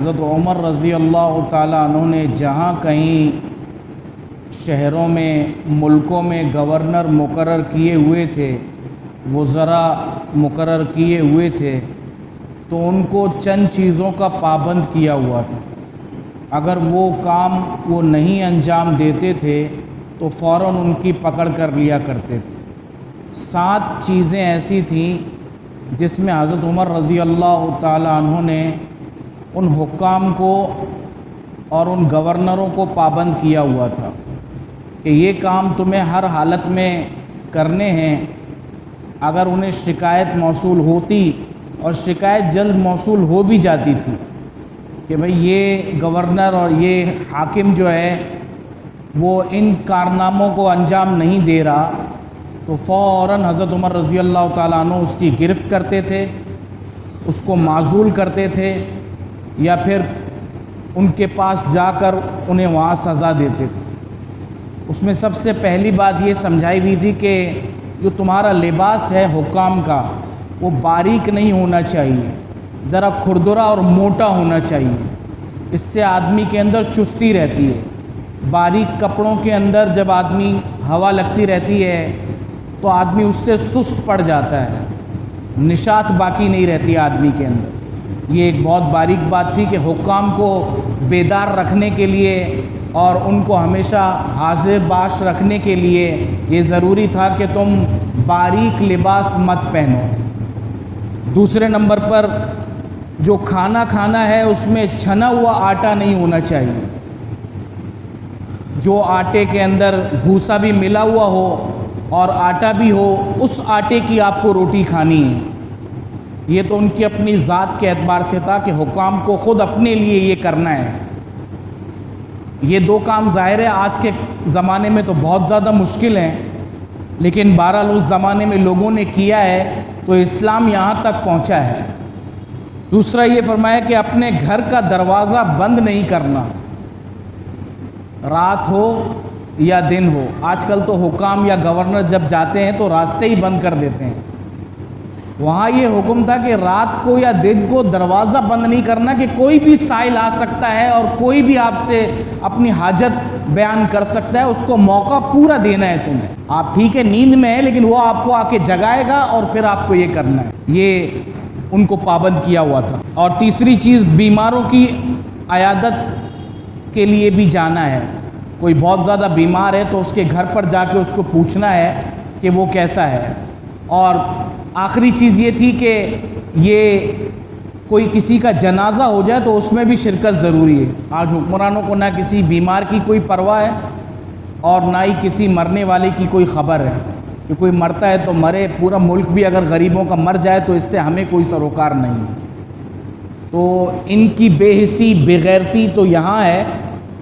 حضرت عمر رضی اللہ تعالیٰ عنہ نے جہاں کہیں شہروں میں ملکوں میں گورنر مقرر کیے ہوئے تھے، وزراء مقرر کیے ہوئے تھے، تو ان کو چند چیزوں کا پابند کیا ہوا تھا۔ اگر وہ کام وہ نہیں انجام دیتے تھے تو فوراً ان کی پکڑ کر لیا کرتے تھے۔ 7 چیزیں ایسی تھیں جس میں حضرت عمر رضی اللہ تعالیٰ عنہ نے ان حکام کو اور ان گورنروں کو پابند کیا ہوا تھا کہ یہ کام تمہیں ہر حالت میں کرنے ہیں۔ اگر انہیں شکایت موصول ہوتی اور شکایت جلد موصول ہو بھی جاتی تھی کہ بھئی یہ گورنر اور یہ حاکم جو ہے وہ ان کارناموں کو انجام نہیں دے رہا، تو فوراً حضرت عمر رضی اللہ تعالیٰ عنہ اس کی گرفت کرتے تھے، اس کو معزول کرتے تھے، یا پھر ان کے پاس جا کر انہیں وہاں سزا دیتے تھے۔ اس میں سب سے پہلی بات یہ سمجھائی ہوئی تھی کہ جو تمہارا لباس ہے حکام کا وہ باریک نہیں ہونا چاہیے، ذرا کھردرا اور موٹا ہونا چاہیے۔ اس سے آدمی کے اندر چستی رہتی ہے۔ باریک کپڑوں کے اندر جب آدمی ہوا لگتی رہتی ہے تو آدمی اس سے سست پڑ جاتا ہے، نشاط باقی نہیں رہتی آدمی کے اندر۔ یہ ایک بہت باریک بات تھی کہ حکام کو بیدار رکھنے کے لیے اور ان کو ہمیشہ حاضر باش رکھنے کے لیے یہ ضروری تھا کہ تم باریک لباس مت پہنو۔ دوسرے نمبر پر جو کھانا ہے اس میں چھنا ہوا آٹا نہیں ہونا چاہیے۔ جو آٹے کے اندر بھوسا بھی ملا ہوا ہو اور آٹا بھی ہو، اس آٹے کی آپ کو روٹی کھانی ہے۔ یہ تو ان کی اپنی ذات کے اعتبار سے تھا کہ حکام کو خود اپنے لیے یہ کرنا ہے۔ یہ 2 کام ظاہر ہے آج کے زمانے میں تو بہت زیادہ مشکل ہیں، لیکن بہرحال اس زمانے میں لوگوں نے کیا ہے تو اسلام یہاں تک پہنچا ہے۔ دوسرا یہ فرمایا کہ اپنے گھر کا دروازہ بند نہیں کرنا، رات ہو یا دن ہو۔ آج کل تو حکام یا گورنر جب جاتے ہیں تو راستے ہی بند کر دیتے ہیں۔ وہاں یہ حکم تھا کہ رات کو یا دن کو دروازہ بند نہیں کرنا، کہ کوئی بھی سائل آ سکتا ہے اور کوئی بھی آپ سے اپنی حاجت بیان کر سکتا ہے، اس کو موقع پورا دینا ہے تمہیں۔ آپ ٹھیک ہے نیند میں ہے لیکن وہ آپ کو آ کے جگائے گا اور پھر آپ کو یہ کرنا ہے۔ یہ ان کو پابند کیا ہوا تھا۔ اور تیسری چیز، بیماروں کی عیادت کے لیے بھی جانا ہے۔ کوئی بہت زیادہ بیمار ہے تو اس کے گھر پر جا کے اس کو پوچھنا ہے کہ وہ کیسا ہے۔ اور آخری چیز یہ تھی کہ یہ کوئی کسی کا جنازہ ہو جائے تو اس میں بھی شرکت ضروری ہے۔ آج حکمرانوں کو نہ کسی بیمار کی کوئی پرواہ ہے اور نہ ہی کسی مرنے والے کی کوئی خبر ہے کہ کوئی مرتا ہے تو مرے، پورا ملک بھی اگر غریبوں کا مر جائے تو اس سے ہمیں کوئی سروکار نہیں۔ تو ان کی بے حسی بے غیرتی تو یہاں ہے،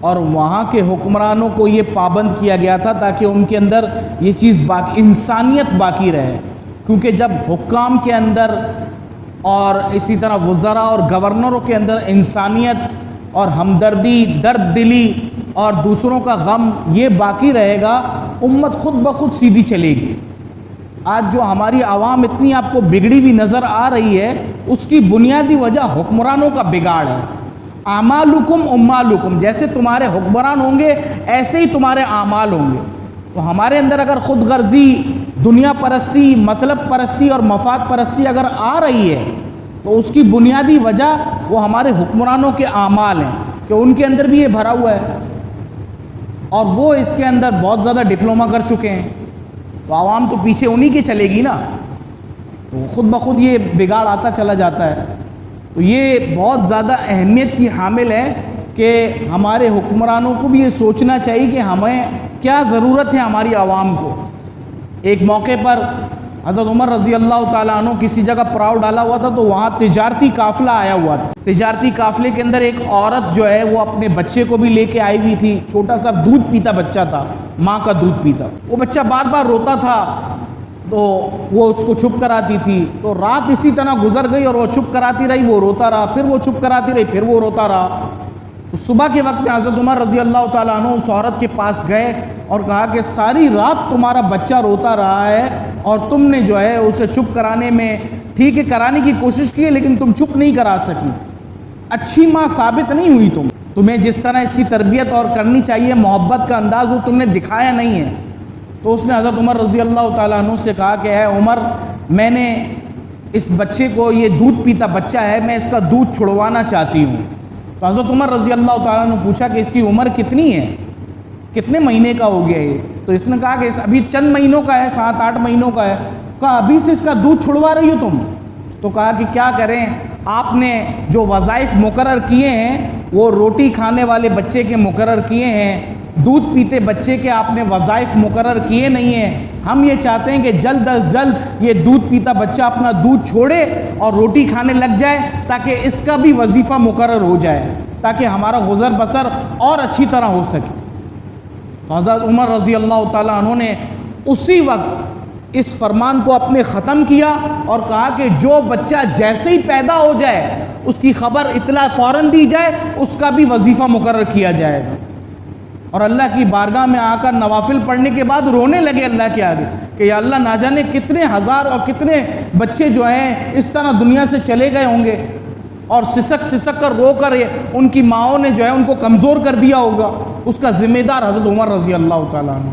اور وہاں کے حکمرانوں کو یہ پابند کیا گیا تھا تاکہ ان کے اندر یہ چیز باقی، انسانیت باقی رہے۔ کیونکہ جب حکام کے اندر اور اسی طرح وزراء اور گورنروں کے اندر انسانیت اور ہمدردی، درد دلی اور دوسروں کا غم یہ باقی رہے گا، امت خود بخود سیدھی چلے گی۔ آج جو ہماری عوام اتنی آپ کو بگڑی ہوئی نظر آ رہی ہے، اس کی بنیادی وجہ حکمرانوں کا بگاڑ ہے۔ اعمالکم امالکم، جیسے تمہارے حکمران ہوں گے ایسے ہی تمہارے اعمال ہوں گے۔ تو ہمارے اندر اگر خود غرضی، دنیا پرستی، مطلب پرستی اور مفاد پرستی اگر آ رہی ہے تو اس کی بنیادی وجہ وہ ہمارے حکمرانوں کے اعمال ہیں کہ ان کے اندر بھی یہ بھرا ہوا ہے، اور وہ اس کے اندر بہت زیادہ ڈپلومہ کر چکے ہیں۔ تو عوام تو پیچھے انہی کے چلے گی نا، تو خود بخود یہ بگاڑ آتا چلا جاتا ہے۔ تو یہ بہت زیادہ اہمیت کی حامل ہے کہ ہمارے حکمرانوں کو بھی یہ سوچنا چاہیے کہ ہمیں کیا ضرورت ہے ہماری عوام کو۔ ایک موقع پر حضرت عمر رضی اللہ تعالیٰ عنہ کسی جگہ پڑاؤ ڈالا ہوا تھا تو وہاں تجارتی قافلہ آیا ہوا تھا۔ تجارتی قافلے کے اندر ایک عورت جو ہے وہ اپنے بچے کو بھی لے کے آئی ہوئی تھی، چھوٹا سا دودھ پیتا بچہ تھا، ماں کا دودھ پیتا۔ وہ بچہ بار بار روتا تھا تو وہ اس کو چپ کراتی تھی۔ تو رات اسی طرح گزر گئی اور وہ چپ کراتی رہی، وہ روتا رہا، پھر وہ چپ کراتی رہی، پھر وہ روتا رہا۔ تو صبح کے وقت میں حضرت عمر رضی اللہ تعالیٰ عنہ اس عورت کے پاس گئے اور کہا کہ ساری رات تمہارا بچہ روتا رہا ہے اور تم نے جو ہے اسے چپ کرانے میں ٹھیک ہے کرانے کی کوشش کی ہے لیکن تم چپ نہیں کرا سکی۔ اچھی ماں ثابت نہیں ہوئی تمہیں جس طرح اس کی تربیت اور کرنی چاہیے، محبت کا انداز وہ تم نے دکھایا نہیں ہے۔ تو اس نے حضرت عمر رضی اللہ تعالیٰ عنہ سے کہا کہ اے عمر، میں نے اس بچے کو، یہ دودھ پیتا بچہ ہے، میں اس کا دودھ چھڑوانا چاہتی ہوں۔ تو حضرت عمر رضی اللہ تعالیٰ عنہ پوچھا کہ اس کی عمر کتنی ہے، کتنے مہینے کا ہو گیا یہ؟ تو اس نے کہا کہ ابھی چند مہینوں کا ہے، 7-8 مہینوں کا ہے۔ کہا ابھی سے اس کا دودھ چھڑوا رہی ہو تم؟ تو کہا کہ کیا کریں، آپ نے جو وظائف مقرر کیے ہیں وہ روٹی کھانے والے بچے کے مقرر کیے ہیں، دودھ پیتے بچے کے آپ نے وظائف مقرر کیے نہیں ہیں۔ ہم یہ چاہتے ہیں کہ جلد از جلد یہ دودھ پیتا بچہ اپنا دودھ چھوڑے اور روٹی کھانے لگ جائے، تاکہ اس کا بھی وظیفہ مقرر ہو جائے، تاکہ ہمارا گزر بسر اور اچھی طرح ہو سکے۔ حضرت عمر رضی اللہ تعالیٰ عنہ نے اسی وقت اس فرمان کو اپنے ختم کیا اور کہا کہ جو بچہ جیسے ہی پیدا ہو جائے اس کی خبر اطلاع فوراً دی جائے، اس کا بھی وظیفہ مقرر کیا جائے گا۔ اور اللہ کی بارگاہ میں آ کر نوافل پڑھنے کے بعد رونے لگے اللہ کے آگے کہ یا اللہ، نہ جانے کتنے ہزار اور کتنے بچے جو ہیں اس طرح دنیا سے چلے گئے ہوں گے، اور سسک کر رو کر ان کی ماؤں نے جو ہے ان کو کمزور کر دیا ہوگا۔ اس کا ذمہ دار حضرت عمر رضی اللہ تعالیٰ عنہ۔